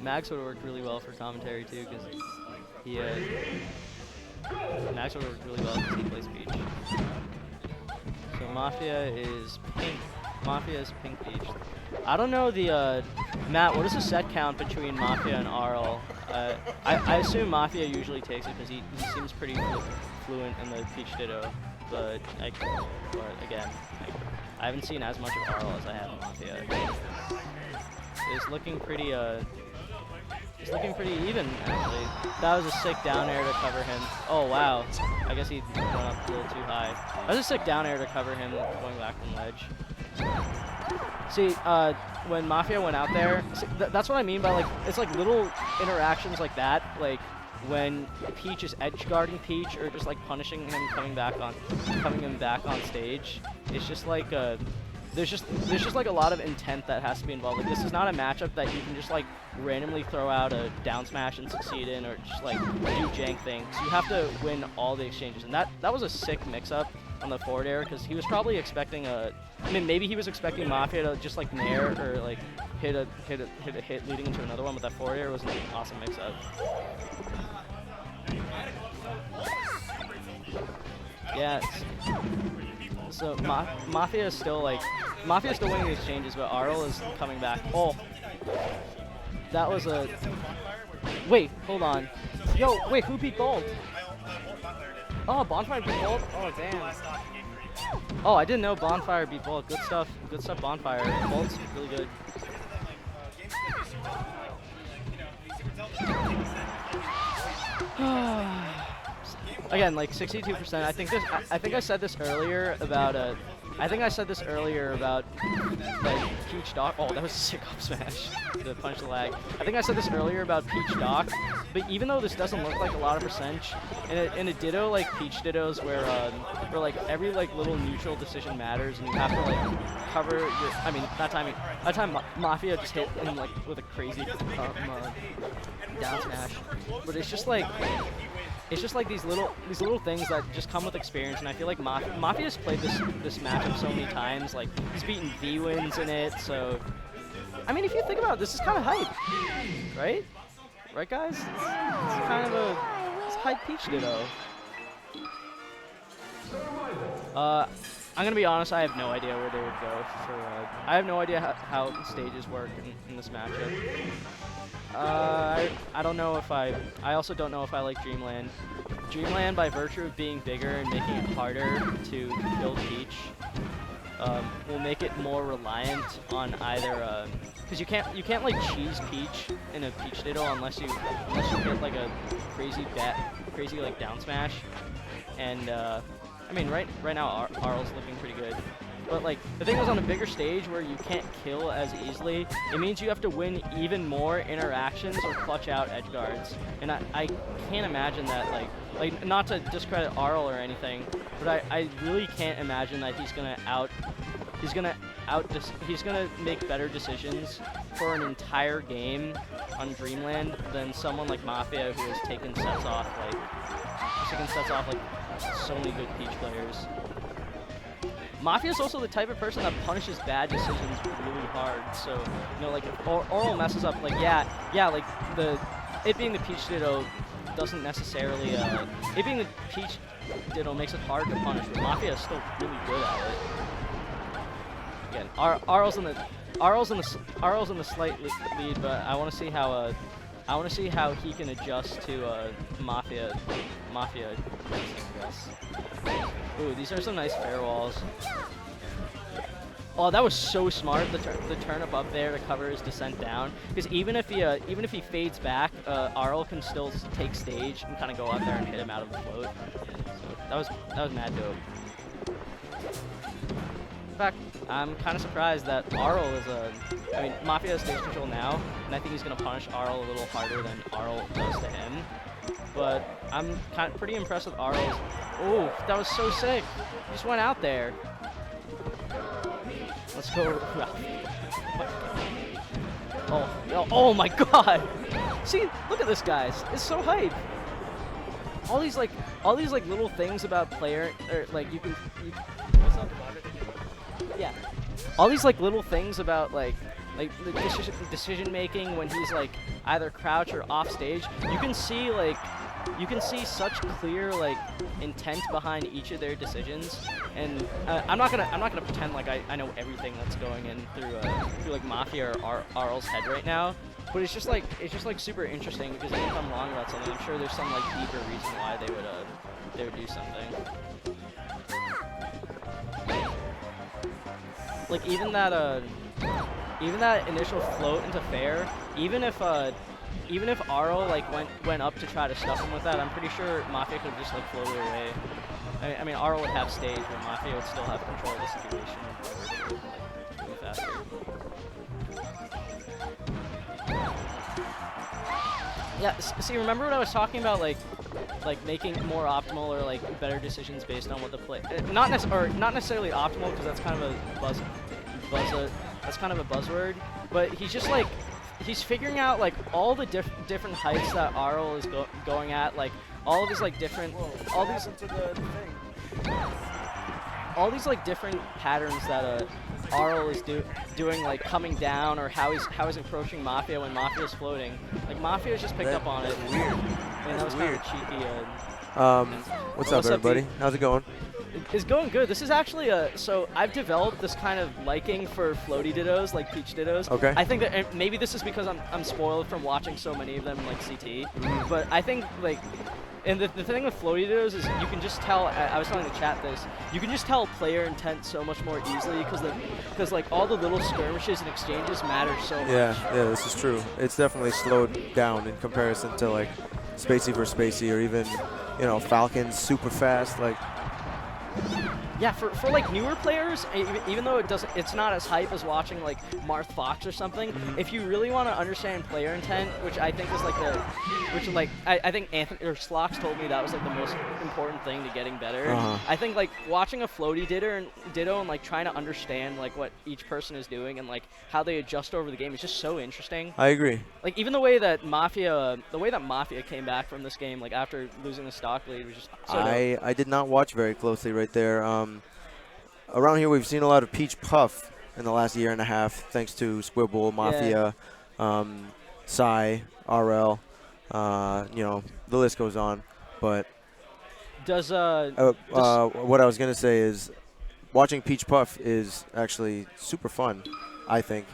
Max would have worked really well for commentary too, because he Max would have worked really well because he plays Peach. So Mafia is pink. Mafia is pink Peach. I don't know the Matt. What is the set count between Mafia and Arl? I assume Mafia usually takes it because he seems pretty fluent in the Peach Ditto, but again, I haven't seen as much of Arl as I have in Mafia. It's looking pretty even, actually. That was a sick down air to cover him. Oh, wow. I guess he went up a little too high. That was a sick down air to cover him going back from ledge. See, when Mafia went out there, see, that's what I mean by, like, it's like little interactions like that, like when Peach is edge guarding Peach or just like punishing him coming him back on stage. It's just like there's just like a lot of intent that has to be involved. Like, this is not a matchup that you can just like randomly throw out a down smash and succeed in, or just like do jank things. You have to win all the exchanges, and that was a sick mix-up on the forward air, because he was probably expecting maybe he was expecting Mafia to just like nair or like hit a hit leading into another one, but that forward air was an awesome mix-up. Yeah. So Mafia is still winning these exchanges, but Arl is coming back. Oh, that was a. Wait, hold on. Yo, wait, who beat Bolt? Oh, Bonfire beat Bolt. Oh, damn. Oh, I didn't know Bonfire beat Bolt. Good stuff, Bonfire. Bolt's really good. Again, like 62%. I think I said this earlier about like Peach Doc. Oh, that was a sick up smash to punch the lag. I think I said this earlier about Peach Doc, but even though this doesn't look like a lot of percentage, in a Ditto like Peach Dittos where like every like little neutral decision matters and you have to like cover your. I mean, that time Mafia just hit him like with a crazy down smash, but it's just like these little things that just come with experience, and I feel like Mafia's played this matchup so many times. Like, he's beaten V-wins in it, so I mean, if you think about it, this is kind of hype, right? Right, guys? It's kind of a hype Peach Ditto. I'm gonna be honest, I have no idea where they would go for. I have no idea how stages work in this matchup. I don't know if I also don't know if I like Dreamland. Dreamland, by virtue of being bigger and making it harder to kill Peach, will make it more reliant on either, because you can't like cheese Peach in a Peach Ditto unless you hit like a crazy like down smash, and I mean right now Arl's looking pretty good. But like, the thing is, on a bigger stage where you can't kill as easily, it means you have to win even more interactions or clutch out edge guards. And I can't imagine that, like not to discredit Arl or anything, but I really can't imagine that he's gonna make better decisions for an entire game on Dreamland than someone like Mafia, who has taken sets off like so many good Peach players. Mafia is also the type of person that punishes bad decisions really hard. So, you know, like if Oral messes up, like like it being the Peach Ditto doesn't necessarily it being the Peach Ditto makes it hard to punish, but Mafia is still really good at it. Again, Arl's in the slight lead, but I want to see how he can adjust to Mafia, I guess. Ooh, these are some nice fair walls. Oh, that was so smart. The turnip up there to cover his descent down. Because even if he fades back, Arl can still take stage and kind of go up there and hit him out of the float. So that was mad dope. In fact, I'm kind of surprised that Arl is I mean, Mafia has stage control now, and I think he's gonna punish Arl a little harder than Arl does to him. But I'm pretty impressed with Arl's. Oh, that was so sick. He just went out there. Let's go. Oh my God! See, look at this, guys. It's so hype. All these little things about player, or like you can. What's up? Yeah. All these like little things about like like the decision making when he's like either crouch or off stage. You can see such clear like intent behind each of their decisions, and I'm not gonna pretend like I know everything that's going in through like Mafia or Arl's head right now, but it's just like super interesting because even if I'm wrong about something, I'm sure there's some like deeper reason why they would do something. Like even that initial float into fair, even if Arl like went up to try to stuff him with that, I'm pretty sure Mafia could have just like floated away. I mean Arl would have stage, but Mafia would still have control of the situation. Like, really faster. Yeah. See, remember what I was talking about, like making more optimal or like better decisions based on what the play. Not necessarily optimal because that's kind of a that's kind of a buzzword. But he's just like. He's figuring out like all the different heights that Arl is going at, like all of his like different, all these like different patterns that Arl is doing, like coming down, or how he's approaching Mafia when Mafia's floating. Like Mafia's just picked up on it. Weird. I mean, that was kind of cheeky. What's up, everybody? How's it going? It's going good. This is actually so I've developed this kind of liking for floaty dittos, like Peach dittos. Okay. I think that, and maybe this is because I'm spoiled from watching so many of them like CT, but I think like, and the thing with floaty dittos is you can just tell. I was telling the chat this. You can just tell player intent so much more easily because like all the little skirmishes and exchanges matter so much. Yeah, this is true. It's definitely slowed down in comparison to like Spacey versus Spacey, or even Falcon's super fast like. Yeah, for like newer players, even though it's not as hype as watching like Marth Fox or something. If you really want to understand player intent, which I think is like I think Anthony or Slox told me that was like the most important thing to getting better. I think like watching a floaty ditto and like trying to understand like what each person is doing and like how they adjust over the game is just so interesting. I agree. Like even the way that Mafia came back from this game, like after losing the stock lead, was just so dope. I did not watch very closely right there. Around here, we've seen a lot of Peach Puff in the last year and a half, thanks to Squibble, Mafia, Psy, RL. The list goes on. But does what I was gonna say is, watching Peach Puff is actually super fun, I think.